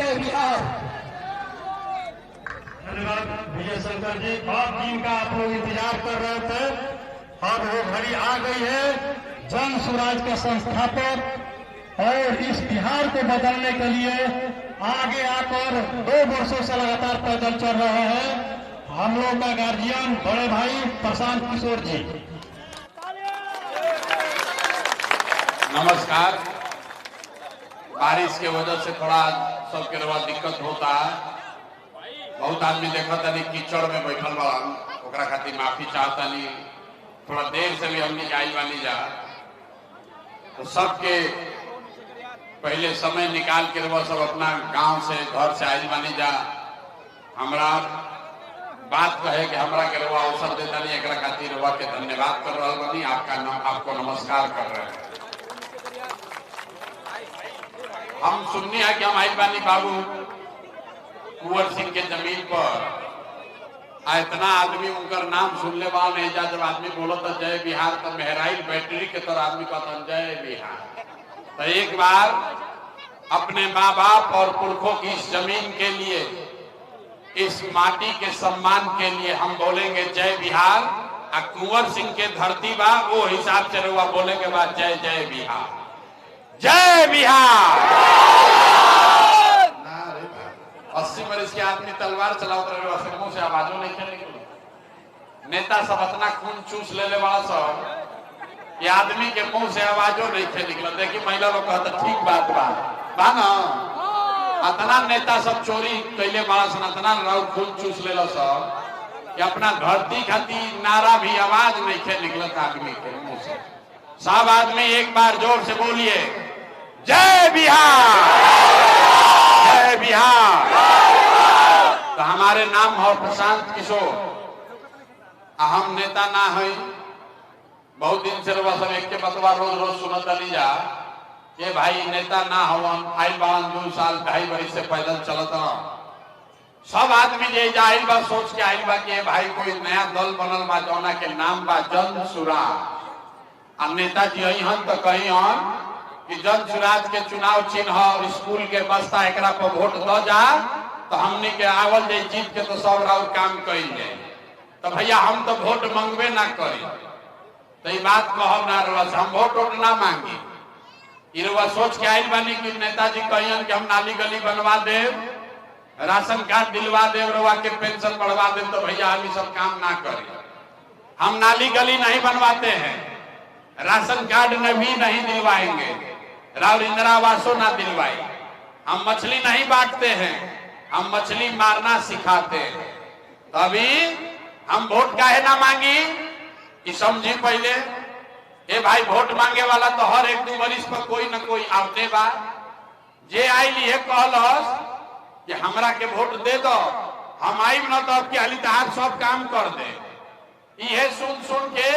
जय बिहार। धन्यवाद विजय शंकर जी। और टीम का आप लोग इंतजार कर रहे थे और वो घड़ी आ गई है। जन स्वराज के संस्थापक और इस बिहार को बदलने के लिए आगे आकर 2 वर्षों से लगातार पैदल चल रहे हैं हम लोग का गार्जियन बड़े भाई प्रशांत किशोर जी। नमस्कार। बारिश के वजह से थोड़ा सबके रवा दिक्कत होता है। बहुत आदमी देखा था कीचड़ में बैठल बा, ओकरा खातिर माफी चाहता नहीं। थोड़ा देर से भी हमने आई बानी जा, तो सबके पहले समय निकाल के रवा सब अपना गांव से घर से आई बानी जा। हमरा बात कहे कि हमरा के रवा अवसर देता नहीं, एकरा खातिर रवा के धन्यवाद कर रहा बानी। आपको नमस्कार कर रहे हैं। हम सुननी है कि हम आई बानी बाबू कुंवर सिंह के जमीन पर। इतना आदमी उनका नाम सुनने वाला नहीं जा। जब आदमी बोलो तो जय बिहार, तो मेहराइल बैटरी के तरह आदमी कहता जय बिहार। तो एक बार अपने माँ बाप और पुरखों की इस जमीन के लिए, इस माटी के सम्मान के लिए हम बोलेंगे जय बिहार। और कुंवर सिंह के धरती बा वो हिसाब से रुआ बोले के बाद जय जय बिहार, जय बिहार। 80 वर्ष के आदमी तलवार चलाते रहे, मुंह से आवाजों नहीं खेलने। नेता सब इतना खून चूस ले वाला सब, ये आदमी के मुंह से आवाजों नहीं खे निकल। देखिए महिला लोग कहते ठीक बात बा ना। इतना नेता सब चोरी कैले वाला सन, इतना खून चूस ले सब कि अपना धरती खातिर नारा भी आवाज नहीं खे निकलत आदमी के मुंह से। सब आदमी एक बार जोर से बोलिए जय बिहार, जय बिहार। तो हमारे नाम है प्रशांत किशोर। हम नेता ना है। बहुत दिन से सब एक के बतवा रोज रोज सुनत नहीं जा ये भाई नेता ना हवन। आई बावन 2 साल 2.5 वर्ष से पैदल चलत। सब आदमी जे आइल बा सोच के आइल बा कि भाई कोई नया दल बनल बा जौना के नाम बा जन स्वराज। और नेताजी यही हन तो कही हन कि जन स्वराज के चुनाव चिन्ह और स्कूल के बस्ता एकरा पर वोट द जा, तो हमने के आवल जाए जीत के तो सब राउर काम कही जाए। तो भैया हम तो वोट मांगबे ना करी। तो ये बात कहब ना रहा, हम वोट ना मांगी। इरवा सोच के आइल बानी कि नेताजी कहियन कि हम नाली गली बनवा दे, राशन कार्ड दिलवा दे, रवा के पेंशन बढ़वा दे, तो भैया हम सब काम ना करें। हम नाली गली नहीं बनवाते हैं, राशन कार्ड भी नहीं दिलवाएंगे, राउर इंदिरा आवासों ना दिलवाए। हम मछली नहीं बांटते हैं, हम मछली मारना सिखाते हैं। तो अभी हम वोट काहे ना मांगी कि समझी पहले। ए भाई वोट मांगे वाला तो हर 1-2 वर्ष पर कोई न कोई आवते बा। जे आई लिए कहलस कि हमरा के वोट दे दो, हम आई न तो अब हाली तहार सब काम कर दे। ये सुन सुन के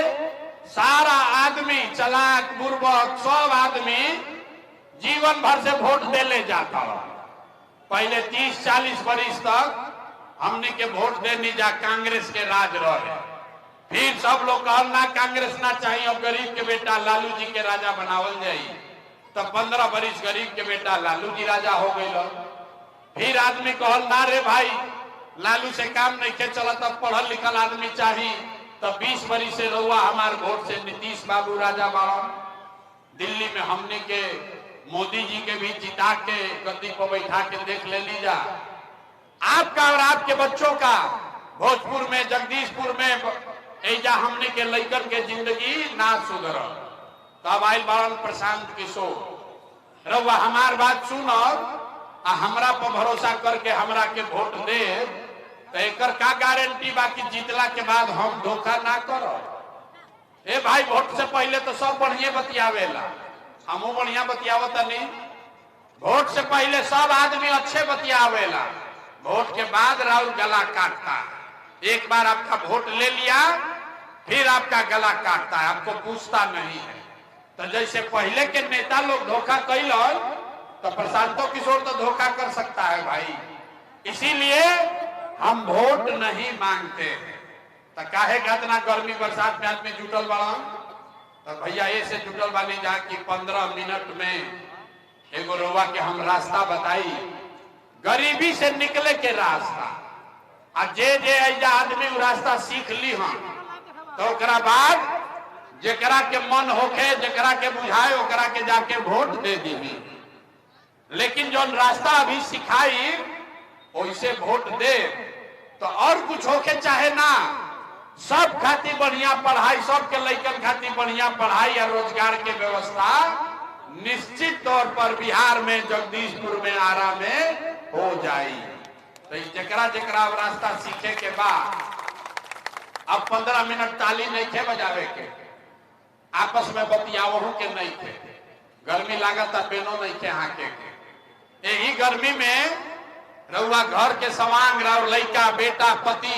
सारा आदमी चलाक बुर्बक सब आदमी जीवन भर से वोट दे ले जाता। पहले 30-40 वर्ष तक हमने के वोट देने जा कांग्रेस के राज रहे। फिर सब लोग कहल ना कांग्रेस ना चाहिए, अब गरीब के बेटा लालू जी के राजा बनावल जाई। तो 15 वर्ष गरीब के बेटा लालू जी राजा हो गए। फिर आदमी कहल ना रे भाई लालू से काम नहीं के चला, तब पढ़ल लिखल आदमी चाहिए। तो 20 वर्ष से रहुआ हमारे वोट से नीतीश बाबू राजा बाड़ा। दिल्ली में हमने के मोदी जी के भी जिता के गद्दी पर बैठा के देख ले लीजा। आपका और आपके बच्चों का भोजपुर में, जगदीशपुर में ऐजा हमने के लड़कन के जिंदगी ना सुधर। तब आयल बारन प्रशांत किशोर रउआ हमार बात सुनो आ हमरा पर भरोसा करके हमरा के वोट दे, तो एकर का गारंटी बा कि जीतला के बाद हम धोखा ना करो। ए भाई वोट से पहले तो सब बढ़िया बतियावेला, हमू बढ़िया बतियावता नहीं। वोट से पहले सब आदमी अच्छे बतियावेला, वोट के बाद राउर गला काटता। एक बार आपका वोट ले लिया फिर आपका गला काटता है, आपको पूछता नहीं है। तो जैसे पहले के नेता लोग धोखा कैल, तो प्रशांतो किशोर तो धोखा कर सकता है भाई। इसीलिए हम वोट नहीं मांगते हैं। तो काहे इतना गर्मी बरसात में आदमी जुटल बड़ा, तो भैया ऐसे जुटल बानी जा कि 15 मिनट में एगो रोवा के हम रास्ता बताई गरीबी से निकले के रास्ता। आ जे ऐजा आदमी उ रास्ता सीख ली हम तो ओकरा बाद जेकरा के मन होके जेकरा के बुझाए ओकरा के जाके वोट दे दीबी। लेकिन जो रास्ता अभी सिखाई वैसे वोट दे तो और कुछ होके चाहे ना, सब खातिर बढ़िया पढ़ाई, सबके लइकन खातिर बढ़िया पढ़ाई और रोजगार के व्यवस्था निश्चित तौर पर बिहार में, जगदीशपुर में, आरा में हो जाई। तो जेकरा जेकरा रास्ता सीखे के बाद अब 15 मिनट ताली नहीं खे बजावे के, आपस में बतियावहू के नहीं थे, गर्मी लागत पेनो नहीं थे हाके के। यही गर्मी में रउआ घर के सवांग और लइका बेटा पति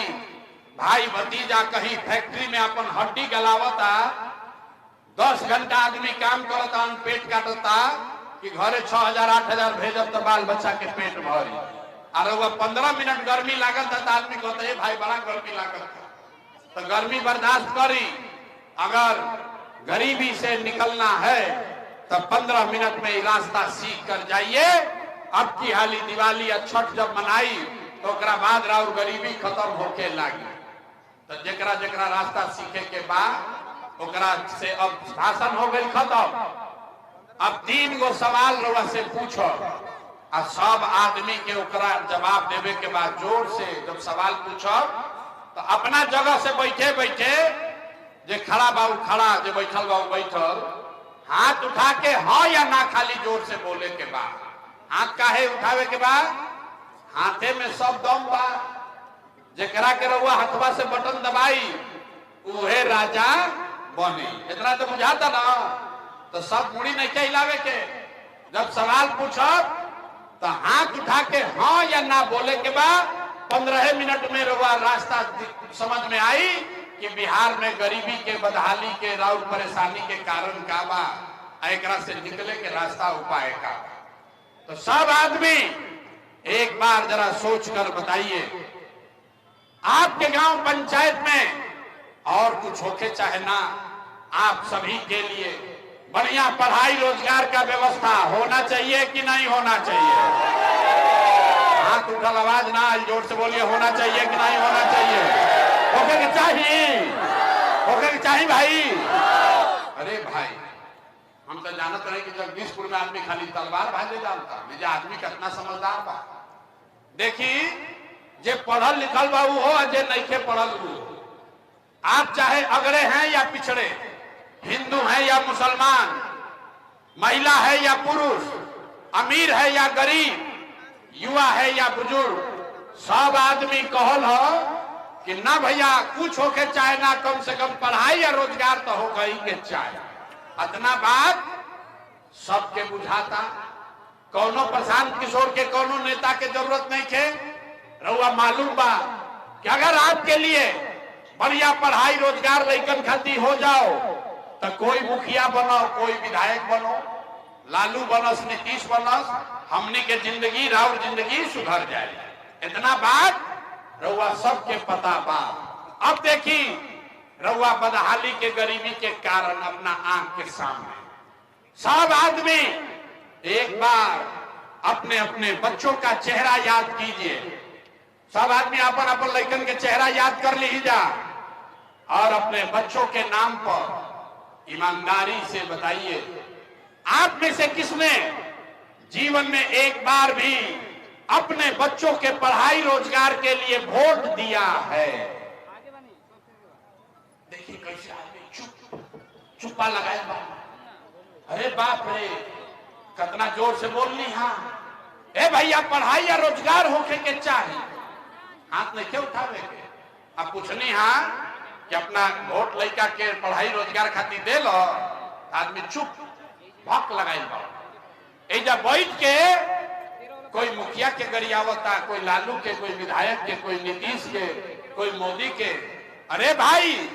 भाई भतीजा कहीं फैक्ट्री में अपन हड्डी गलावता, 10 घंटा आदमी काम करता, पेट काटता कि घरे 6000 8000 भेजब तो बाल बच्चा के पेट भरी। और वह 15 मिनट गर्मी लागत तो आदमी कहते है भाई बड़ा गर्मी लागत, तो गर्मी बर्दाश्त करी। अगर गरीबी से निकलना है तो 15 मिनट में रास्ता सीख कर जाइए। अब की हाली दिवाली या छठ जब मनाई तो ओकरा बाद राउर गरीबी खत्म होके लागी। तो जेकरा जेकरा रास्ता सीखे के बाद ओकरा से अब भाषण हो गई खत्म। अब 3 गो सवाल रउआ से पूछो आ सब आदमी के ओकरा जवाब देवे के बाद जोर से जब सवाल पूछो तो अपना जगह से बैठे बैठे जे खड़ा बाबू खड़ा, जे बैठल बाबू बैठल, हाथ उठा के हाँ या ना खाली जोर से बोले के बाद। हाथ काहे उठावे के बाद? हाथे में सब दम बा। जेकरा के रउआ हथवा से बटन दबाई उहे राजा बने। इतना तो बुझाता ना। तो सब मुड़ी नहीं के हिलावे के। जब सवाल पूछब तो हाथ उठा के हाँ या ना बोले के बाद 15 मिनट में रउआ रास्ता समझ में आई कि बिहार में गरीबी के, बदहाली के, राउर परेशानी के कारण का बा, एकरा से निकले के रास्ता उपाय का। तो सब आदमी एक बार जरा सोच कर बताइए, आपके गांव पंचायत में और कुछ होके चाहे ना, आप सभी के लिए बढ़िया पढ़ाई रोजगार का व्यवस्था होना चाहिए कि नहीं होना चाहिए? हाथ उठल आवाज ना, जोर से बोलिए, होना चाहिए कि नहीं होना चाहिए? होके के चाहिए, होके के चाहिए भाई। अरे भाई, हम तो जानते रहे कि जगदीशपुर में आदमी खाली तलवार भाजे जानता, मुझे आदमी कितना समझदार बा। देखी जे पढ़ल लिखल बा वो हो, जे नहीं के पढ़ल वो। आप चाहे अगड़े हैं या पिछड़े, हिंदू हैं या मुसलमान, महिला है या पुरुष, अमीर है या गरीब, युवा है या बुजुर्ग, सब आदमी कहल हो कि ना भैया कुछ होके चाहे ना, कम से कम पढ़ाई या रोजगार तो हो गई के चाहे। इतना बात सबके बुझाता। कौनो प्रशांत किशोर के, कौनो नेता के जरूरत नहीं थे। रउआ मालूम बा कि अगर आपके लिए बढ़िया पढ़ाई रोजगार लइकन खातिर हो जाओ तो कोई मुखिया बनो, कोई विधायक बनो, लालू बनस, नीतीश बनस, हमनी के जिंदगी, राउर जिंदगी सुधर जाए। इतना बात रउआ सबके पता बा। अब देखी रउआ बदहाली के, गरीबी के कारण अपना आंख के सामने सब आदमी एक बार अपने अपने बच्चों का चेहरा याद कीजिए। सब आदमी अपन अपन लइकन के चेहरा याद कर लीजिए और अपने बच्चों के नाम पर ईमानदारी से बताइए, आप में से किसने जीवन में एक बार भी अपने बच्चों के पढ़ाई रोजगार के लिए वोट दिया है? देखिए कैसे आदमी चुप्पा लगाए बा। अरे बाप रे, कितना जोर से बोल ली। हाँ ए भैया, पढ़ाई या रोजगार होके के चाहिए, हाथ नहीं के उठावे के। अब पूछनी हाँ कि अपना वोट लइका के पढ़ाई रोजगार खातिर दे लो, आदमी चुप भक लगाई बा। एजा बैठ के कोई मुखिया के गरियावता, कोई लालू के, कोई विधायक के, कोई नीतीश के, कोई मोदी के। अरे भाई,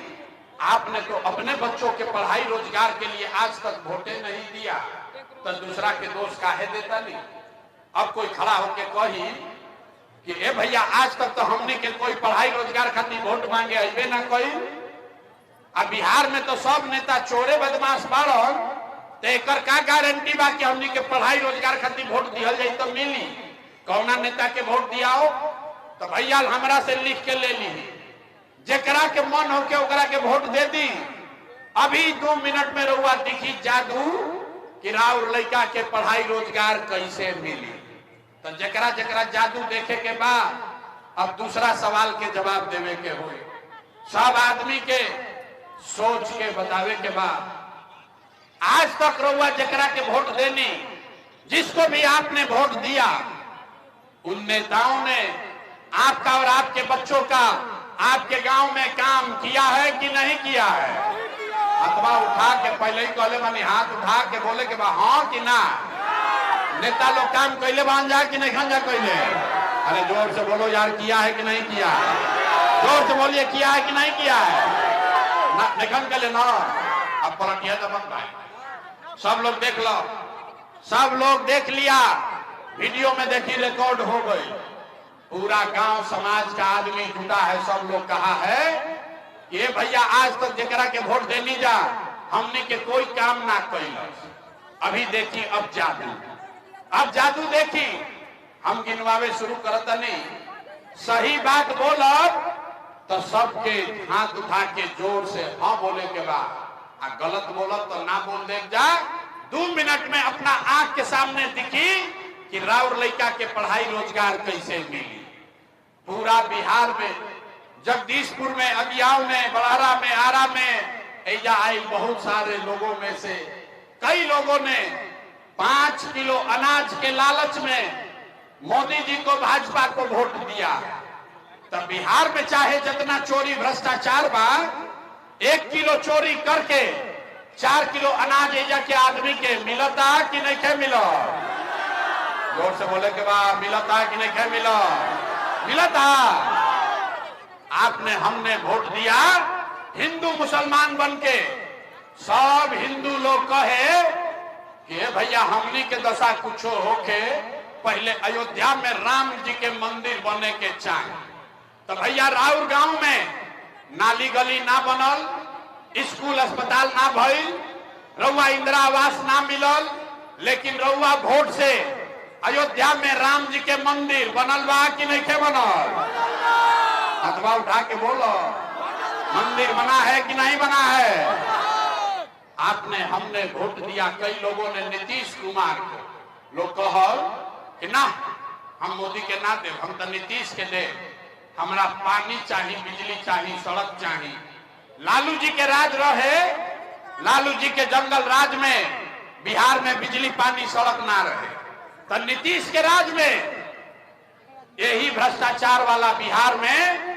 आपने तो अपने बच्चों के पढ़ाई रोजगार के लिए आज तक वोटे नहीं दिया, तो दूसरा के दोष काहे देता नहीं? अब कोई खड़ा होके कही कि ए भैया आज तक तो हमने के कोई पढ़ाई रोजगार खातिर वोट मांगे अबे ना कोई। अब बिहार में तो सब नेता चोरे बदमाश बाड़न, तो एकर का गारंटी बा कि हमने के पढ़ाई रोजगार खातिर वोट दिहल जाई तो मिली? कौना नेता के वोट दियाओ तो भैया हमरा से लिख के ले ली, जेकरा के मन हो के ओकरा के वोट दे दी। अभी 2 मिनट में रहुआ दिखी जादू कि राउर लड़का के पढ़ाई रोजगार कैसे मिली। तो जकरा जकरा जादू देखे के बाद अब दूसरा सवाल के जवाब देवे के हो, सब आदमी के सोच के बतावे के बाद आज तक रहुआ जकरा के वोट देनी, जिसको भी आपने वोट दिया, उन नेताओं ने आपका और आपके बच्चों का आपके गांव में काम किया है कि नहीं किया है? अथवा उठा के पहले ही कहले बानी, हाथ उठा के बोले के बाद हाँ कि ना। नेता लोग काम कैले बान जा कि नहीं खान जा कैले? अरे जोर से बोलो यार, किया है कि नहीं किया है? जोर से बोलिए, किया है कि नहीं किया है? निखन के लिए ना। अब पलटिया तो मत भाई, सब लोग देख लो, सब लोग देख लिया, वीडियो में देखी, रिकॉर्ड हो गई। पूरा गांव समाज का आदमी जुटा है, सब लोग कहा है ये भैया आज तक जकरा के वोट देनी जा, हमने के कोई काम ना कैलस। अभी देखी अब जादू देखी। हम गिनवावे शुरू करत नहीं, सही बात बोलब तो सबके हाथ उठा के जोर से हाँ बोले के बाद, आ गलत बोलब तो ना बोल दे जा। 2 मिनट में अपना आंख के सामने दिखी कि राउर लड़का के पढ़ाई रोजगार कैसे मिली। पूरा बिहार में, जगदीशपुर में, अगियाव में, बड़हरा में, आरा में, ऐजा आई बहुत सारे लोगों में से कई लोगों ने 5 किलो अनाज के लालच में मोदी जी को, भाजपा को वोट दिया। तब बिहार में चाहे जितना चोरी भ्रष्टाचार बा, 1 किलो चोरी करके 4 किलो अनाज ऐजा के आदमी के मिलता कि नहीं के मिलो? जोर से बोले के बाद मिलता कि नहीं के मिलो? मिलता। आपने हमने वोट दिया हिंदू मुसलमान बन के। सब हिंदू लोग कहे कि भैया हमनी के दशा कुछो होके पहले अयोध्या में राम जी के मंदिर बने के चाहे। तो भैया राउर गांव में नाली गली ना बनल, स्कूल अस्पताल ना भइल, रउआ इंदिरा आवास ना मिलल, लेकिन रउआ वोट से अयोध्या में राम जी के मंदिर बनल बा कि नहीं के बनल? अथवा उठा के बोलो, मंदिर बना है कि नहीं बना है? आपने हमने वोट दिया, कई लोगों ने नीतीश कुमार को। लोग कहल कि ना हम मोदी के ना दे, हम तो नीतीश के दे, हमरा पानी चाहिए, बिजली चाहिए, सड़क चाहिए। लालू जी के राज रहे, लालू जी के जंगल राज में बिहार में बिजली पानी सड़क ना रहे। तो नीतीश के राज में यही भ्रष्टाचार वाला बिहार में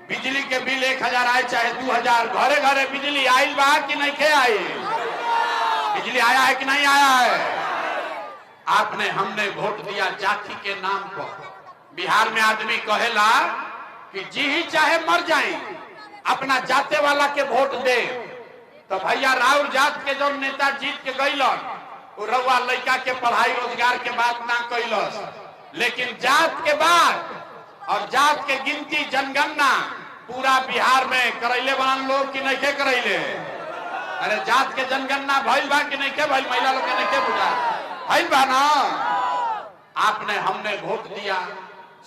बिजली के बिल 1000 आए चाहे 2000, घरे घरे बिजली आयल बा कि नहीं के आई? बिजली आया है कि नहीं आया है? आपने हमने वोट दिया जाति के नाम पर। बिहार में आदमी कहेला कि जी ही चाहे मर जाए, अपना जाते वाला के वोट दे। तो भैया राउर जात के जो नेता जीत के गईलन, रउआ लड़का के पढ़ाई रोजगार के बात ना कैलस, लेकिन जात के बाद और जात के गिनती जनगणना पूरा बिहार में करैले बन लोग कि नहीं के करैले? अरे जात के जनगणना भइल बा कि नहीं के भइल? महिला लोग के नहीं के बुझा भइल बा ना? आपने हमने वोट दिया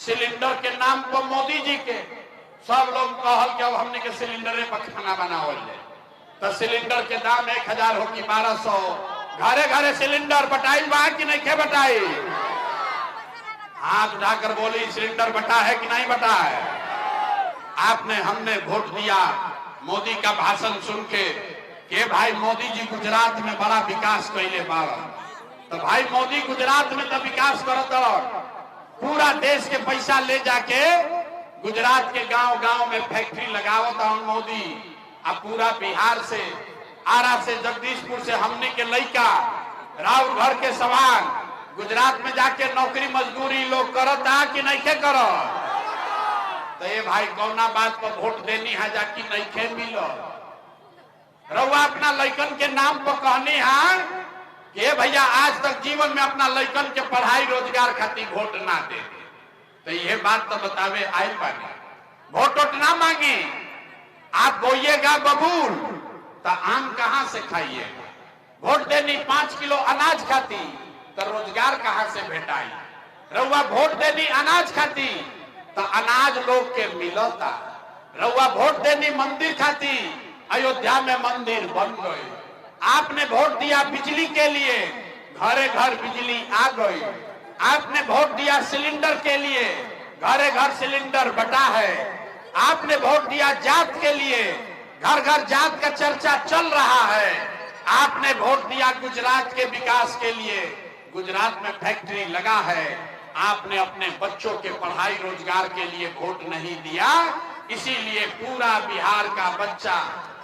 सिलेंडर के नाम पर मोदी जी के। सब लोग कहल कि अब हमने के सिलेंडरे पर खाना बनावल जाए। तो सिलेंडर के दाम 1000 हो कि 1200, घरे घरे सिलेंडर बटाइल बा कि नहीं के बटाई? हाथ उठाकर बोली, सिलेंडर बटा है कि नहीं बटा है? आपने हमने वोट दिया मोदी का भाषण सुन के कि भाई मोदी जी गुजरात में बड़ा विकास कैले बाड़ा। तो भाई मोदी गुजरात में तो विकास करत, पूरा देश के पैसा ले जाके गुजरात के गांव गांव में फैक्ट्री लगावत मोदी। अब पूरा बिहार से, आरा से, जगदीशपुर से हमने के लड़का राउर घर के सवाल गुजरात में जाके नौकरी मजदूरी लोग करता कि नहीं के करो? तो ये भाई कौना बात पर वोट देनी है जाकि नहीं के मिलो? रउआ अपना लड़कन के नाम पर कहनी है कि भैया आज तक जीवन में अपना लड़कन के पढ़ाई रोजगार खातिर वोट ना दे। तो ये बात तो बतावे आयल बानी, वोट ना मांगी, आप बोइएगा बबूल तो आम कहां से खाइएगा? वोट देनी 5 किलो अनाज खाती तो रोजगार कहां से भेटाई? रउआ वोट देनी अनाज खाती तो अनाज लोग के मिलता। रउआ वोट देनी मंदिर खाती, अयोध्या में मंदिर बन गए। आपने वोट दिया बिजली के लिए, घरे घर बिजली आ गई। आपने वोट दिया सिलेंडर के लिए, घरे घर सिलेंडर बटा है। आपने वोट दिया जात के लिए, घर घर जात का चर्चा चल रहा है। आपने वोट दिया गुजरात के विकास के लिए, गुजरात में फैक्ट्री लगा है। आपने अपने बच्चों के पढ़ाई रोजगार के लिए वोट नहीं दिया, इसीलिए पूरा बिहार का बच्चा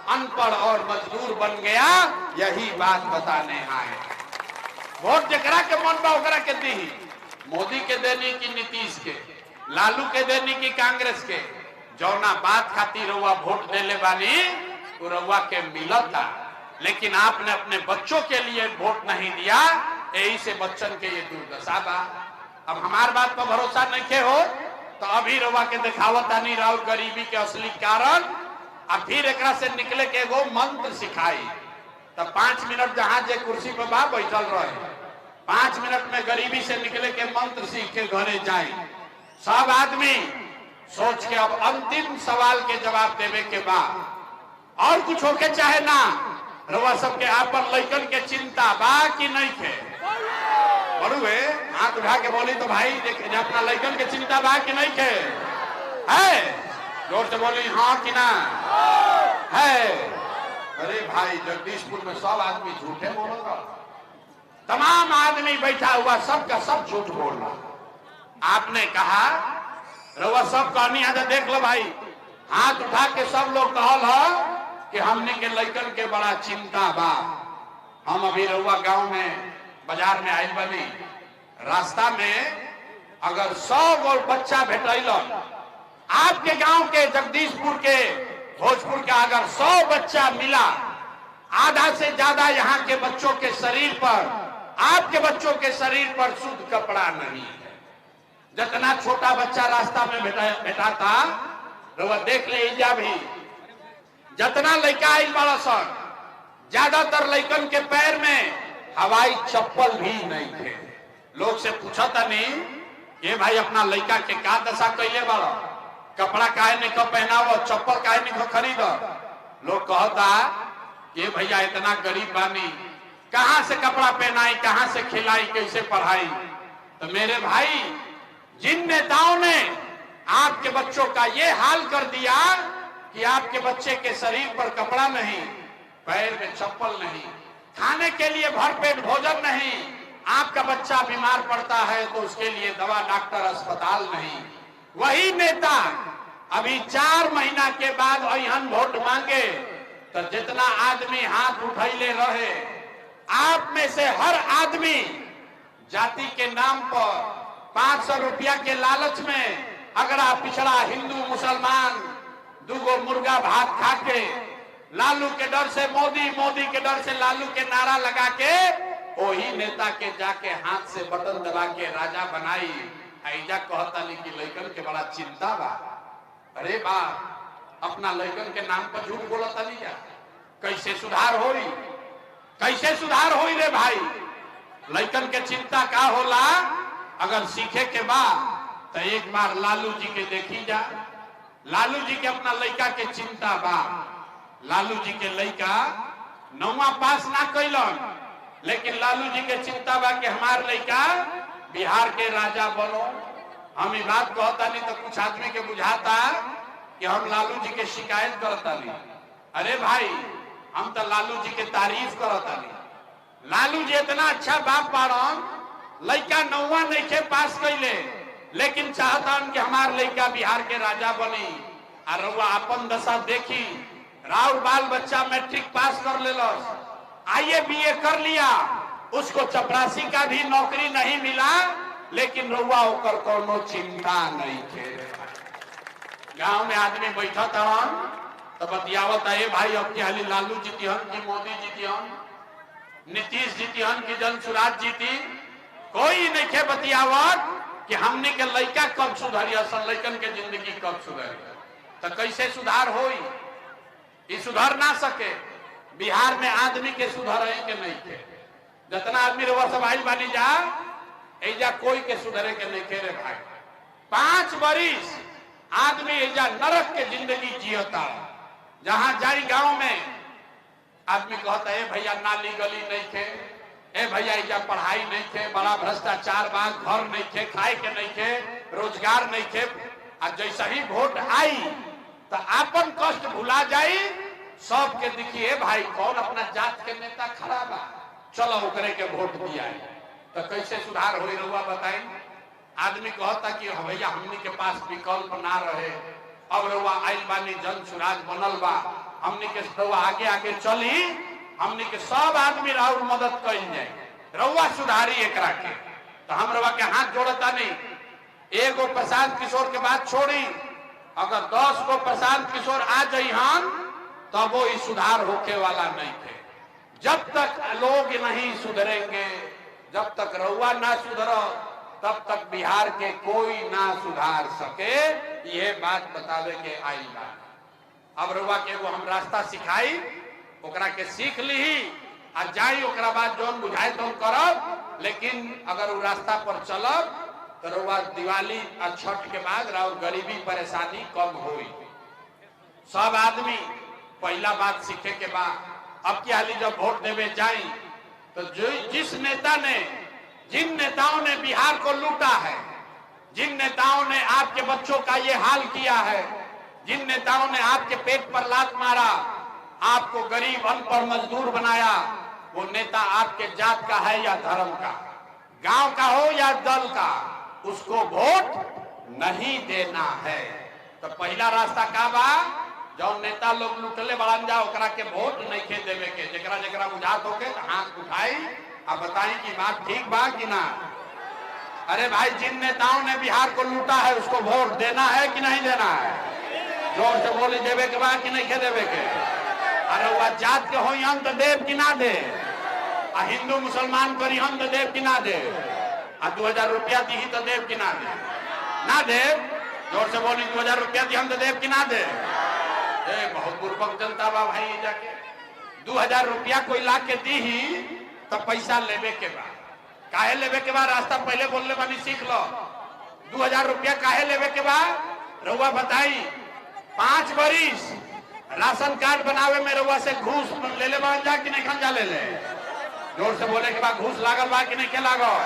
अनपढ़ और मजदूर बन गया। यही बात बताने आए। वोट जकरा के मन बा ओकरा के दी, मोदी के देनी की नीतीश के, लालू के देनी की कांग्रेस के, जौना बात खातिर रउआ वोट देले बानी वो रउआ के मिलता। लेकिन आपने अपने बच्चों के लिए वोट नहीं दिया, यही से बच्चन के ये दुर्दशा बा। अब हमार बात पर भरोसा नहीं के हो तो अभी रउआ के दिखावता नहीं रहो गरीबी के असली कारण। अब फिर एकरा से निकले के एगो मंत्र सिखाई तब 5 मिनट जहां जे कुर्सी पर बा बैठल रहे, 5 मिनट में गरीबी से निकले के मंत्र सीख के घरे जाए। सब आदमी सोच के अब अंतिम सवाल के जवाब देवे के बाद और कुछ होके चाहे ना, रउआ सबके आपन लइकन के चिंता बा कि नहीं के? बड़ुए हाथ उठा के बोली तो भाई देखे अपना लइकन के चिंता बा कि नहीं के? है जोर से बोली हाँ कि ना है? अरे भाई जगदीशपुर में सब आदमी झूठे बोलेगा, तमाम आदमी बैठा हुआ सबका सब झूठ बोल रहा। आपने कहा रउआ सब कहनी है, देख लो भाई हाथ उठा के सब लोग कहल है कि हमने के लइकन के बड़ा चिंता बा। हम अभी रउआ गांव में बाजार में आइल बनी, रास्ता में अगर 100 गो बच्चा भेटैलन, आपके गांव के जगदीशपुर के भोजपुर का अगर 100 बच्चा मिला, आधा से ज्यादा यहाँ के बच्चों के शरीर पर, आपके बच्चों के शरीर पर शुद्ध कपड़ा नहीं है। जितना छोटा बच्चा रास्ता में बैठा था रउआ देख लीजिए, भी जितना लड़का आइल बड़ा सन, ज्यादातर लड़कन के पैर में हवाई चप्पल भी नहीं थे। लोग से पूछा था नहीं ये भाई अपना लड़का के का दशा कैले बड़ा, कपड़ा काहे नहीं को पहनावो, चप्पल काहे नहीं को खरीदो। लोग कहता कि भैया इतना गरीब बानी, कहां से कपड़ा पहनाई, कहां से खिलाई, कैसे पढ़ाई। तो मेरे भाई जिन नेताओं ने आपके बच्चों का ये हाल कर दिया कि आपके बच्चे के शरीर पर कपड़ा नहीं, पैर में चप्पल नहीं, खाने के लिए भरपेट भोजन नहीं, आपका बच्चा बीमार पड़ता है तो उसके लिए दवा डॉक्टर अस्पताल नहीं, वही नेता अभी 4 महीना के बाद अहन वोट मांगे तो जितना आदमी हाथ उठैले रहे, आप में से हर आदमी जाति के नाम पर 500 रुपया के लालच में अगड़ा पिछड़ा हिंदू मुसलमान 2 गो मुर्गा भात खा के, लालू के डर से मोदी, मोदी के डर से लालू के नारा लगा के वही नेता के जाके हाथ से बटन दबा के राजा बनाई। ऐजा कहता नहीं कि लइकन के बड़ा चिंता बा। अरे बा अपना लइकन के नाम पर झूठ बोलता नहीं क्या? कैसे सुधार होई, कैसे सुधार होई रे भाई? लइकन के चिंता का होला अगर सीखे के बाद तो एक बार लालू जी के देखी जा। लालू जी के अपना लड़का के चिंता बा। लालू जी के लड़का 9वां पास ना कैलन, लेकिन लालू जी के चिंता बा कि हमार लड़का बिहार के राजा बनो। हम ये बात कहता नहीं तो कुछ आदमी के बुझाता कि हम लालू जी के शिकायत करता नहीं। अरे भाई हम तो लालू जी के तारीफ करता नहीं। लालू जी इतना अच्छा बाप पाड़न, लड़का 9वां नहीं के पास कैले, लेकिन चाहतन कि हमार लड़का बिहार के राजा बनी। और रउआ अपन दशा देखी, राउर बाल बच्चा मैट्रिक पास कर लेलस, आईए बीए कर लिया, उसको चपरासी का भी नौकरी नहीं मिला, लेकिन रउआ ओकर कोनो चिंता नहीं थे। गांव में आदमी बैठा तड़न तो बतियावत है भाई अब की हाली लालू जीतिहन की मोदी जीतिहन, नीतीश जीतिहन की जन सुराज जीती। कोई नहीं के बतियावत कि हमने के लड़का कब सुधरी, असल लड़कन के जिंदगी कब सुधरी। तो कैसे सुधार होई? ये सुधर ना सके। बिहार में आदमी के सुधर है कि नहीं के? जितना आदमी रउआ सब आइल बानी जा, एजा कोई के सुधरे के नहीं खेरे भाई। 5 बरिस आदमी एजा नरक के जिंदगी जियता, जहां जाई गांव में आदमी कहता है भैया नाली गली नहीं खे, ए भैया एजा पढ़ाई नहीं खे, बड़ा भ्रष्टाचार बा, घर नहीं खे, खाए के नहीं खे, रोजगार नहीं खे। आ जैसा ही वोट आई तो आपन कष्ट भुला जाई, सबके दिखिए भाई कौन अपना जात के नेता खड़ा बा, चलो ओकरे के वोट दिया। तो कैसे सुधार होई रहुआ बताई। आदमी कहता कि भैया हमनी के पास विकल्प ना रहे, अब रहुआ आइल बानी, जन सुराज बनल बा, हमनी के रहुआ आगे आगे चली, हमनी के सब आदमी राहुल मदद कइल जाए, रहुआ सुधारी एकरा के। तो हम रहुआ के हाथ जोड़ता नहीं, एगो प्रशांत किशोर के बात छोड़ी, अगर 10 गो प्रशांत किशोर आ जाई हम तब वो सुधार होके वाला नहीं थे। जब तक लोग नहीं सुधरेंगे, जब तक रहुआ ना सुधरो, तब तक बिहार के कोई ना सुधार सके, ये बात बतावे के आई बा। अब रहुआ के वो हम रास्ता सिखाई, ओकरा के सीख ली आ जाई, ओकरा बाद जोन बुझाए तो करब। लेकिन अगर वो रास्ता पर चलब तो रहुआ दिवाली और छठ के बाद राउर गरीबी परेशानी कम होई। सब आदमी पहला बात सीखे के बाद अब की हाली जब वोट देवे जाई तो जिस नेता ने, जिन नेताओं ने बिहार को लूटा है, जिन नेताओं ने आपके बच्चों का ये हाल किया है, जिन नेताओं ने आपके पेट पर लात मारा, आपको गरीब अनपढ़ मजदूर बनाया, वो नेता आपके जात का है या धर्म का, गांव का हो या दल का, उसको वोट नहीं देना है। तो पहला रास्ता का बा, जो नेता लोग लुटले बड़न जा ओकरा के वोट नहीं खे देवे के। जकरा जकरा बुझात होके तो हाथ उठाई आ बताई कि बात ठीक बा कि ना। अरे भाई, जिन नेताओं ने बिहार को लूटा है उसको वोट देना है कि नहीं देना है? जोर से बोली, देवे के बा कि नहीं खे देवे के? अरे वह जात के हो हम तो देव कि ना दे, आ हिंदू मुसलमान करी हम तो देव कि ना दे, आ 2000 रुपया दी तो देव कि ना दे? ना दे। जोर से बोली, 2000 रुपया दी हम तो देव कि ना दे? बहुत बुर्बक जनता बा भाई। जाके 2000 रुपया कोई ला के दी ही तो पैसा लेवे के बाद, काहे लेवे के बाद? रास्ता पहले बोलने वाली सीख लो। 2000 रुपया काहे लेवे के बाद रहुआ बताई। 5 बरिस राशन कार्ड बनावे में रहुआ से घूस ले ले बन जा कि नहीं खन जा ले ले? जोर से बोले के बाद घूस लागल बा कि नहीं के लागल?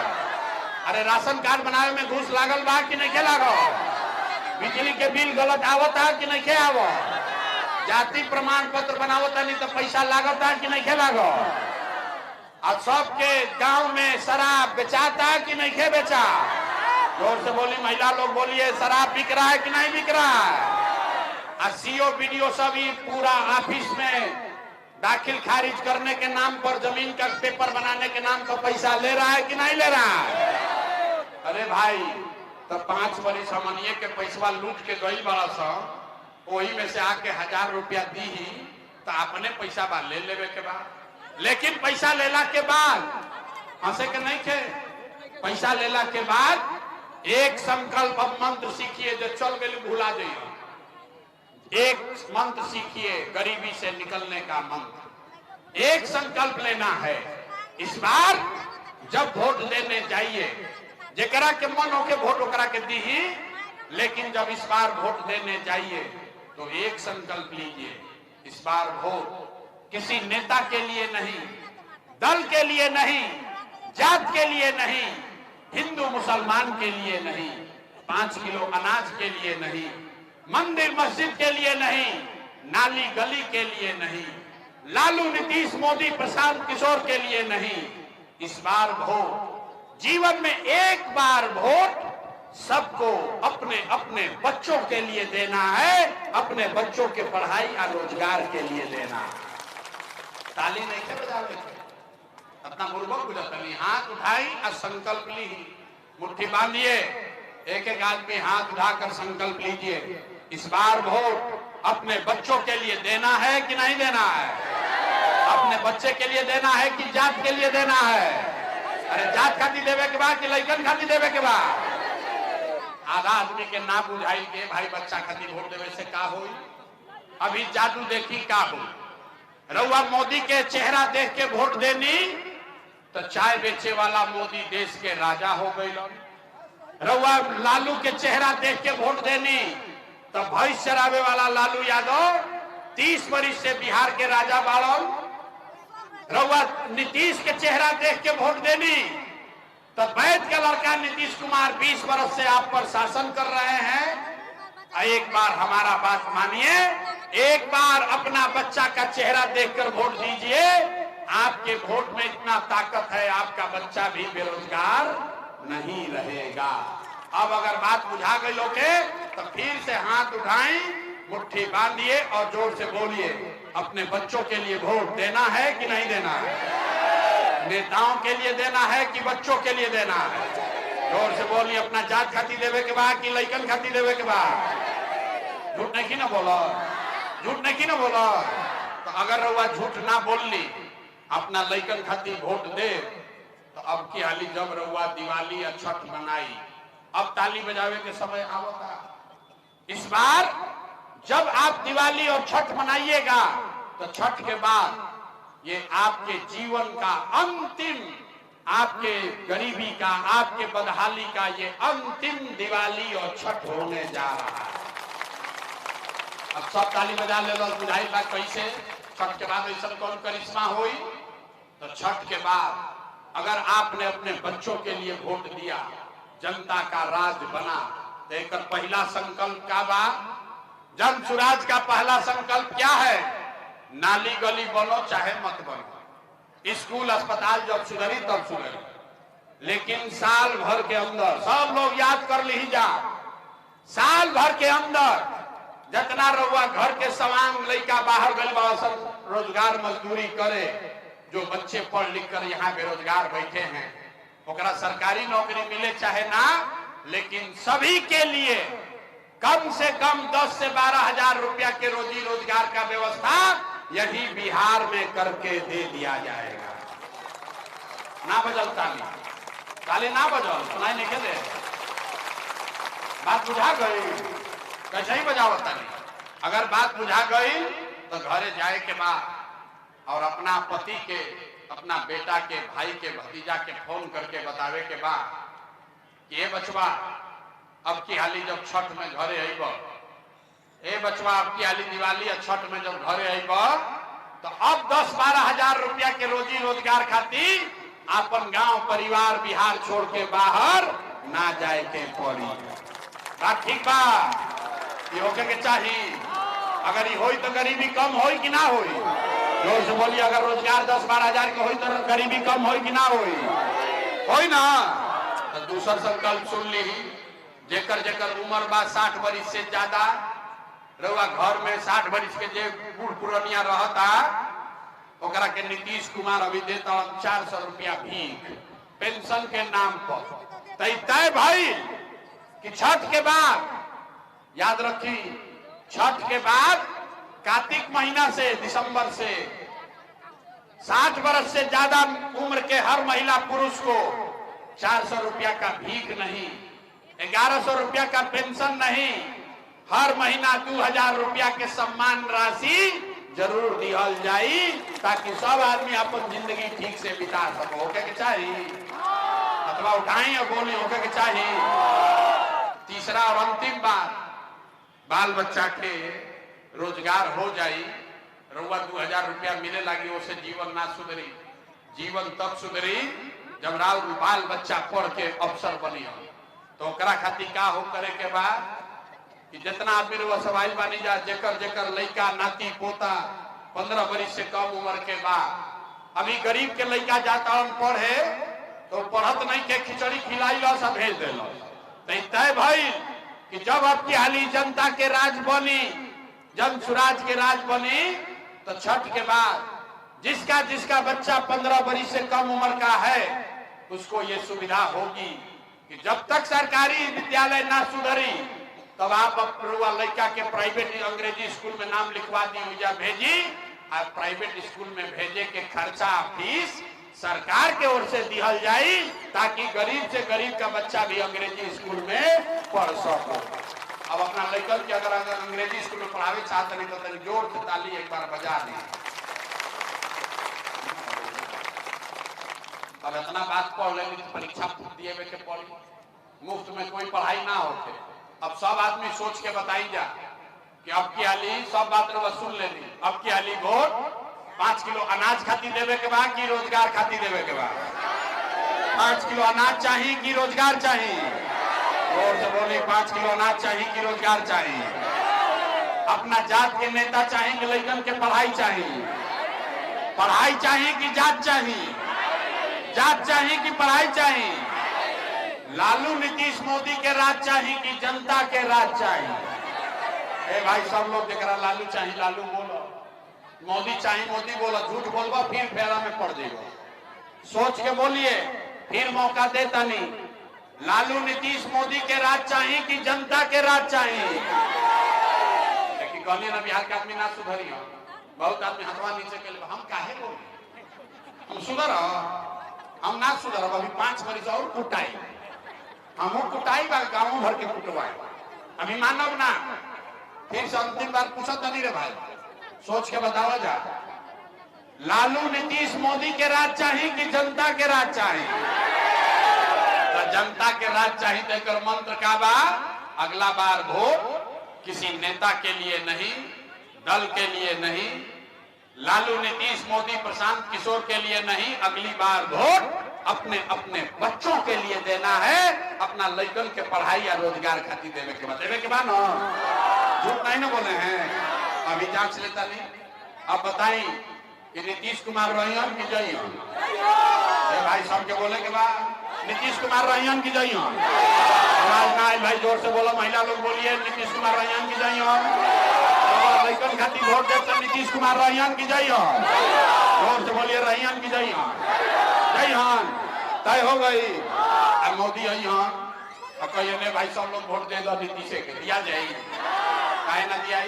अरे राशन कार्ड बनावे में घूस लागल बा कि नहीं के लागल? बिजली के बिल गलत आवता कि नहीं के आवत? जाति प्रमाण पत्र बनावता नहीं तो पैसा लागता कि नहीं के लागत? और सबके गांव में शराब बेचाता है कि नहीं के बेचा? जोर से बोली, महिला लोग बोलिए, शराब बिक रहा है कि नहीं बिक रहा है? और सीओ बीडीओ सब ही पूरा ऑफिस में दाखिल खारिज करने के नाम पर, जमीन का पेपर बनाने के नाम पर पैसा ले रहा है कि नहीं ले रहा है? अरे भाई, तो 5 बरिस हमनिए के पैसा लूट के गई बड़ा सा, वही में से आके 1000 रुपया दी ही तो अपने पैसा बा ले लेवे के बाद। लेकिन पैसा लेला के बाद हंसे के नहीं थे। पैसा लेला के बाद एक संकल्प अब मंत्र सीखिए, जो चल गए भुला जाइए। एक मंत्र सीखिए, गरीबी से निकलने का मंत्र। एक संकल्प लेना है, इस बार जब वोट देने जाइए, जेकरा के मन होके वोट ओकरा के दी ही, लेकिन जब इस बार वोट देने जाइए तो एक संकल्प लीजिए, इस बार वोट किसी नेता के लिए नहीं, दल के लिए नहीं, जात के लिए नहीं, हिंदू मुसलमान के लिए नहीं, 5 किलो अनाज के लिए नहीं, मंदिर मस्जिद के लिए नहीं, नाली गली के लिए नहीं, लालू नीतीश मोदी प्रशांत किशोर के लिए नहीं। इस बार वोट जीवन में एक बार वोट सबको अपने अपने बच्चों के लिए देना है, अपने बच्चों के पढ़ाई और रोजगार के लिए देना। ताली नहीं के बजावे, अपना मूर्ख बुझाता नहीं। हाथ उठाई और संकल्प ली, मुट्ठी बांधिए, एक एक आदमी हाथ उठाकर संकल्प लीजिए, इस बार वोट अपने बच्चों के लिए देना है कि नहीं देना है? अपने बच्चे के लिए देना है कि जात के लिए देना है? अरे जात खातिर देवे के बाद कि लइकन खातिर देवे के बाद? आधा आदमी के ना बुझाई के भाई बच्चा खातिर वोट देवे से का होई? अभी जादू देखी का हो। रउआ मोदी के चेहरा देख के वोट देनी तो चाय बेचे वाला मोदी देश के राजा हो गई। रउआ लालू के चेहरा देख के वोट देनी तो भैंस चरावे वाला लालू यादव 30 वर्ष से बिहार के राजा बाड़न। रउआ नीतीश के चेहरा देख के वोट देनी तो वैद्य का लड़का नीतीश कुमार 20 वर्ष से आप पर शासन कर रहे हैं। एक बार हमारा बात मानिए, एक बार अपना बच्चा का चेहरा देखकर वोट दीजिए। आपके वोट में इतना ताकत है, आपका बच्चा भी बेरोजगार नहीं रहेगा। अब अगर बात बुझा गई लोग तो फिर से हाथ उठाएं, मुट्ठी बांधिए और जोर से बोलिए, अपने बच्चों के लिए वोट देना है कि नहीं देना है? नेताओं के लिए देना है कि बच्चों के लिए देना है? जोर से बोलिए। अपना जात खाती देवे के बाद कि लइकन खाती देवे के बाद? झूठ नहीं की ना बोलो, झूठ नहीं की ना बोलो। तो अगर रउआ झूठ ना बोल ली, अपना लइकन खाती वोट दे, तो अब की हाली जब रउआ दिवाली या छठ मनाई, अब ताली बजावे के समय आवता। इस बार जब आप दिवाली और छठ मनाइएगा तो छठ के बाद ये आपके जीवन का अंतिम, आपके गरीबी का, आपके बदहाली का ये अंतिम दिवाली और छठ होने जा रहा है। अब सब ताली बजा ले लो, बुझाई ला कैसे छठ के बाद ऐसा कौन करिश्मा हुई? तो छठ के बाद अगर आपने अपने बच्चों के लिए वोट दिया, जनता का राज बना, तो एक पहला संकल्प का बा, जन सुराज का पहला संकल्प क्या है? नाली गली बनो चाहे मत बनो, स्कूल अस्पताल जब सुधरी तब सुधरी, लेकिन साल भर के अंदर, सब लोग याद कर लीजा, साल भर के अंदर जितना रउआ घर के सवांग लइका बाहर गइल बा सब रोजगार मजदूरी करे, जो बच्चे पढ़ लिख कर यहाँ बेरोजगार बैठे हैं, ओकरा सरकारी नौकरी मिले चाहे ना, लेकिन सभी के लिए कम से कम 10 से 12 हजार रुपया के रोजी रोजगार का व्यवस्था यही बिहार में करके दे दिया जाएगा। ना बजल ताली, ताली ना बजल, सुनाई नहीं दे, बात बुझा गई? कैसे ही बजाओ ताली। अगर बात बुझा गई तो घरे जाए के बाद और अपना पति के, अपना बेटा के, भाई के, भतीजा के फोन करके बतावे के बाद कि ये बचवा अब की हाली जब छठ में घरे आइब, ए बचवा अब की हाली दिवाली या छठ में जब घरे आइब, तो अब 10-12 हजार रुपया के रोजी रोजगार खातिर अपन गांव परिवार बिहार छोड़ के बाहर ना जाए के पड़ी। बात ठीक बा? ये होके के चाहिए। अगर ये होई तो गरीबी कम होई कि ना होई? जोर से बोलिए। अगर रोजगार 10-12 हजार के होई तो गरीबी कम होई कि ना होई? होई ना? तो दूसरा संकल्प सुन ली, जेकर जेकर उम्र बा 60 वर्ष से ज्यादा, रउआ घर में 60 वर्ष के जे बूढ़ पुरनिया रहता, ओकरा के नीतीश कुमार अभी देता 400 रुपया भीख पेंशन के नाम पर। तय भाई कि छठ के बाद, याद रखी, छठ के बाद कार्तिक महीना से दिसंबर से 60 वर्ष से ज्यादा उम्र के हर महिला पुरुष को 400 रुपया का भीख नहीं, 1100 रुपया का पेंशन नहीं, हर महीना 2000 रुपया के सम्मान राशि जरूर दिहल जाई, ताकि सब आदमी अपन जिंदगी ठीक से बिता सको। होके के चाहिए? अथवा उठाई और बोली होके के चाहिए? तीसरा और अंतिम बात, बाल बच्चा के रोजगार हो जाई, रउआ 2000 रुपया मिले लगी, उससे जीवन ना सुधरी। जीवन तब सुधरी जब राउर बाल बच्चा पढ़ के अफसर बनी हो। तो ओकरा खातिर का हो करे के बाद कि जितना आदमी रउआ सवाल बनी जा, जेकर जेकर लइका नाती पोता 15 वर्ष से कम उम्र के बाद, अभी गरीब के लइका जाता पढ़े तो पढ़त नहीं के खिचड़ी खिलाई लो सब भेज दे लो। तय भाई कि जब आपकी हाली जनता के राज बनी, जन सुराज के राज बनी, तो छठ के बाद जिसका जिसका बच्चा 15 वर्ष से कम उम्र का है उसको ये सुविधा होगी कि जब तक सरकारी विद्यालय ना सुधरी तब आप अपना लड़का के प्राइवेट अंग्रेजी स्कूल में नाम लिखवा दी या भेजी, और प्राइवेट स्कूल में भेजे के खर्चा फीस सरकार के ओर से दिहल जाई, ताकि गरीब से गरीब का बच्चा भी अंग्रेजी स्कूल में पढ़ सको। अब अपना लड़का के अगर अंग्रेजी स्कूल में पढ़ावे चाहते नहीं तो जोर से ताली एक बार बजा दी। अब इतना बात पढ़ लेनी तो परीक्षा दिए के पड़ी, मुफ्त में कोई पढ़ाई ना होते। अब सब आदमी सोच के बताई जा कि अब की हाली सब बात सुन लेनी, अब की हाली वोट 5 किलो अनाज खाती देवे के बाद कि रोजगार खाती देवे के बाद? 5 किलो अनाज चाहिए कि रोजगार चाहिए? और से बोली 5 किलो अनाज चाहिए कि रोजगार चाहिए? अपना जात के नेता चाहिए कि लड़कन के पढ़ाई चाहिए? पढ़ाई चाहिए कि जात चाहिए? जात चाहिए कि पढ़ाई चाहिए? लालू नीतीश मोदी के राज चाहिए कि जनता के राज चाहिए? ए भाई सब लोग देख रहा लालू चाहिए लालू बोलो, मोदी चाहिए मोदी बोलो, झूठ बोलबा फिर फेरा में पड़ जाएगा। सोच के बोलिए, फिर मौका देता नहीं। लालू नीतीश मोदी के राज चाहिए कि जनता के राज चाहिए? लेकिन कहलिए ना बिहार के आदमी ना सुधरी हो, बहुत आदमी हथवा नीचे के लिए हम काहे बोले हम सुधर, हम ना सुधर। अभी 5 मरीज और कुटाई, हम कुटाई बा गाँव भर के कुटवाई, अभी मानव ना। फिर से अंतिम बार पूछा तो नहीं रे भाई, सोच के बताओ जा। लालू नीतीश मोदी के राज चाहिए कि जनता के राज चाहिए? तो जनता के राज चाहिए तो एक मंत्र का बा, अगला बार वोट किसी नेता के लिए नहीं, दल के लिए नहीं, लालू नीतीश मोदी प्रशांत किशोर के लिए नहीं, अगली बार वोट अपने अपने बच्चों के लिए देना है, अपना लड़कन के पढ़ाई या रोजगार खातिर देवे के बाद ना, झूठ नहीं ना बोले हैं। अभी जांच लेता नहीं। अब बताई कि नीतीश कुमार रहियन की जइयन? भाई सबके बोले के बाद नीतीश कुमार रहियन की जइयन? आवाज ना भाई, जोर से बोलो, महिला लोग बोलिए नीतीश कुमार रहियन की जइयन? लड़कन खातिर वोट देते नीतीश कुमार रहियन की जइयन? जोर से बोलिए रहियन की जइयन? जइयन तय हो गई। अब मोदी अइयन कहिए भाई सब लोग वोट दे दो नीतीश के, दिया जाए काहे ना दिया?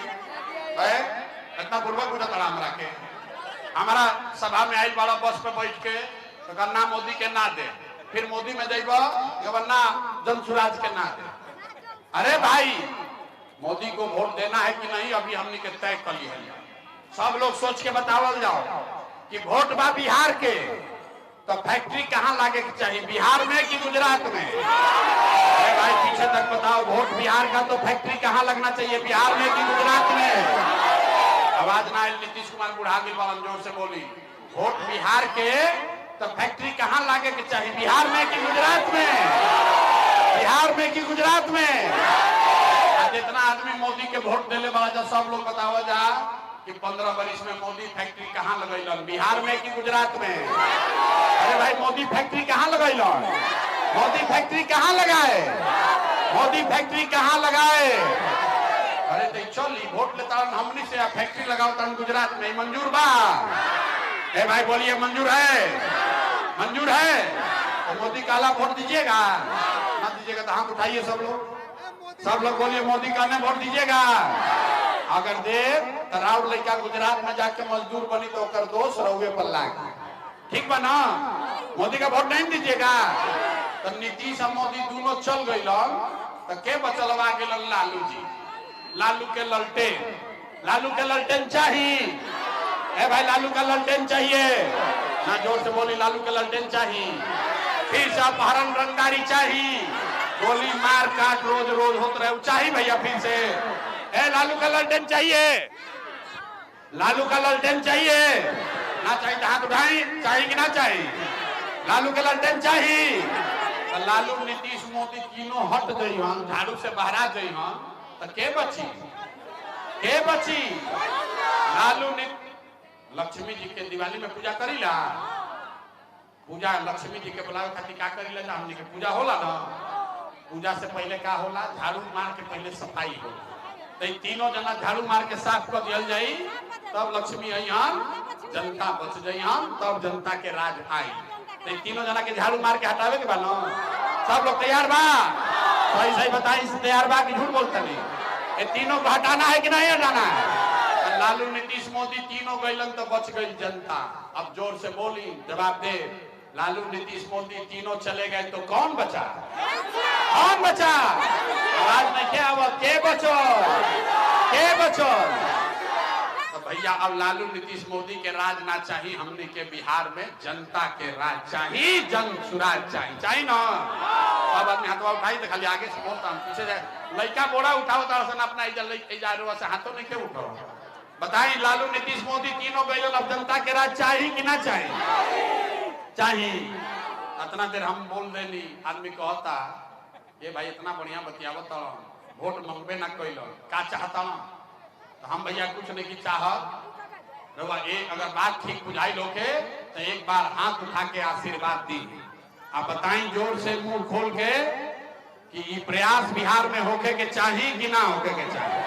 इतना पूर्वक बुझा तड़ा हमरा के, हमारा सभा में आई बड़ा बस पे बैठ के तो गन्ना मोदी के ना दे, फिर मोदी में जाइबा गन्ना जन सुराज के ना दे। अरे भाई मोदी को वोट देना है कि नहीं अभी हमने के तय कर लिया। सब लोग सोच के बतावल जाओ कि वोट बा बिहार के तो फैक्ट्री कहाँ लागे के चाहिए, बिहार में कि गुजरात में? अरे भाई पीछे तक बताओ, वोट बिहार का तो फैक्ट्री कहाँ लगना चाहिए, बिहार में कि गुजरात में? आवाज ना आयल, नीतीश कुमार बुढ़ा गिर वाला जोर से बोली, वोट बिहार के तो फैक्ट्री कहाँ लागे के चाहिए, बिहार में कि गुजरात में? बिहार में कि गुजरात में? जितना आदमी मोदी के वोट देने वाला जा सब लोग बताओ जा कि 15 वर्ष में मोदी फैक्ट्री कहाँ लगैलन, बिहार में कि गुजरात में? अरे भाई मोदी फैक्ट्री कहाँ लगैलन? मोदी फैक्ट्री कहाँ लगाए? मोदी फैक्ट्री कहाँ लगाए? अरे तो चल वोट लेता हमनी से फैक्ट्री लगाओ तन गुजरात में, मंजूर बा? ए भाई बोलिए मंजूर है? मंजूर है? तो मोदी काला वोट दीजिएगा ना दीजिएगा? तो हाथ उठाइए सब लोग बोलिए मोदी का ने वोट दीजिएगा। अगर दे तो राउर लड़का गुजरात में जाके मजदूर बनी तो कर दोष रहुए पर लागी, ठीक बा ना? मोदी का वोट नहीं दीजिएगा तो नीतीश और मोदी दोनों चल गई तो के बचलवा के लालू जी, लालू के ललटेन, लालू के ललटेन चाहिए। ए भाई लालू का ललटेन चाहिए ना? जोर से बोली लालू के ललटेन चाहिए। फिर से अपहरण रंगदारी चाहिए, गोली मार काट रोज रोज होते रहे चाहिए भैया। फिर से ए लालू का ललटेन चाहिए, लालू का ललटेन चाहिए ना? चाहिए तो हाथ उठाई, चाहिए कि ना चाहिए? लालू के ललटेन चाहिए। तो लालू नीतीश मोदी तीनों हट गई हम, झाड़ू से बहरा गई हम तो के बची? के बची? लालू ने लक्ष्मी जी के दिवाली में पूजा करीला, पूजा लक्ष्मी जी के बुलावे खातिर का करीला? हमनी के पूजा होला ना, पूजा से पहले का होला? झाड़ू मार के पहले सफाई होला। तो तीनों जना झाड़ू मार के साफ कर दिया जाई तब लक्ष्मी आई हम, जनता बच जाई हम, तब जनता के राज आई। तो तीनों जना के झाड़ू मार के हटावे के बा ना? सब लोग तैयार बा? सही सही बताई, तैयार बा कि झूठ बोलता नहीं? ये तीनों को हटाना है कि नहीं हटाना है? लालू नीतीश मोदी तीनों गईलन तो बच गई जनता। अब जोर से बोली, जवाब दे। लालू नीतीश मोदी तीनों चले गए तो कौन बचा? कौन बचा? आवाज में क्या हुआ? के बचो? के बचो? तो भैया अब लालू नीतीश मोदी के राज ना चाहिए, हमने के बिहार में जनता के राज चाहिए, जन सुराज चाहिए ना। सब आदमी हाथवा उठाई तो खाली आगे से बोलता हम पीछे जाए, लड़का बोरा उठाओ तो अपना इधर से हाथों नहीं के उठाओ। बताएं लालू नीतीश मोदी तीनों गए, अब जनता के राज चाहिए कि ना चाहिए? चाहिए। इतना देर हम बोल देनी, आदमी कहता ये भाई इतना बढ़िया बतियावत वोट मंगबे ना कैल का चाहता तो हम भैया कुछ नहीं की चाहत रवा एक अगर बात ठीक बुझाई लोगे तो एक बार हाथ उठा के आशीर्वाद दी। आप बताएं जोर से मुंह खोल के कि ये प्रयास बिहार में होके के चाहिए कि ना होके के चाहिए?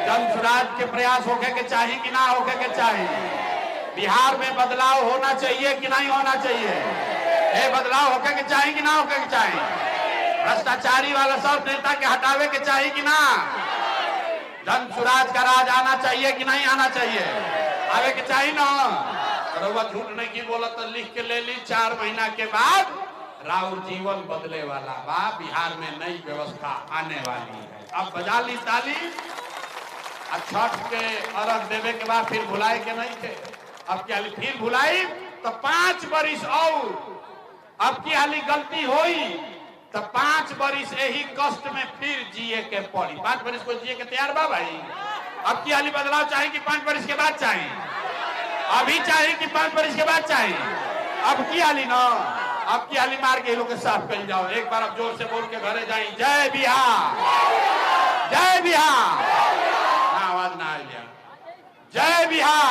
जन सुराज के प्रयास होके के चाहिए कि ना होके के चाहिए? बिहार में बदलाव होना चाहिए कि नहीं होना चाहिए? ये बदलाव होके के चाहिए कि ना होके के चाहिए? भ्रष्टाचारी वाला सब नेता के हटावे के चाहिए कि ना? जन सुराज का राज आना चाहिए कि नहीं आना चाहिए? आवे के चाहिए ना। रउआ झूठ नहीं की बोला तो लिख के ले ली, 4 महीना के बाद राउर जीवन बदले वाला बा, बिहार में नई व्यवस्था आने वाली है। अब बजा ली ताली। छठ के अर्घ देवे के बाद फिर भुलाए के नहीं थे, अब क्या फिर भुलाई तो 5 बरिस और अब की हाली गलती होई तो 5 बरिस यही कष्ट में फिर जिए के पड़ी। 5 बरिस को जिए के तैयार बा भाई? अब की हाली बदलाव चाहिए कि 5 बरिस के बाद चाहिए? अभी चाहिए कि 5 बरिस के बाद चाहिए? अब की हाली ना, अब की हाली मार के लोग के साफ कर जाओ। एक बार अब जोर से बोल के घरे जाए, जय बिहार, जय बिहार। ना आवाज ना आ गया, जय बिहार।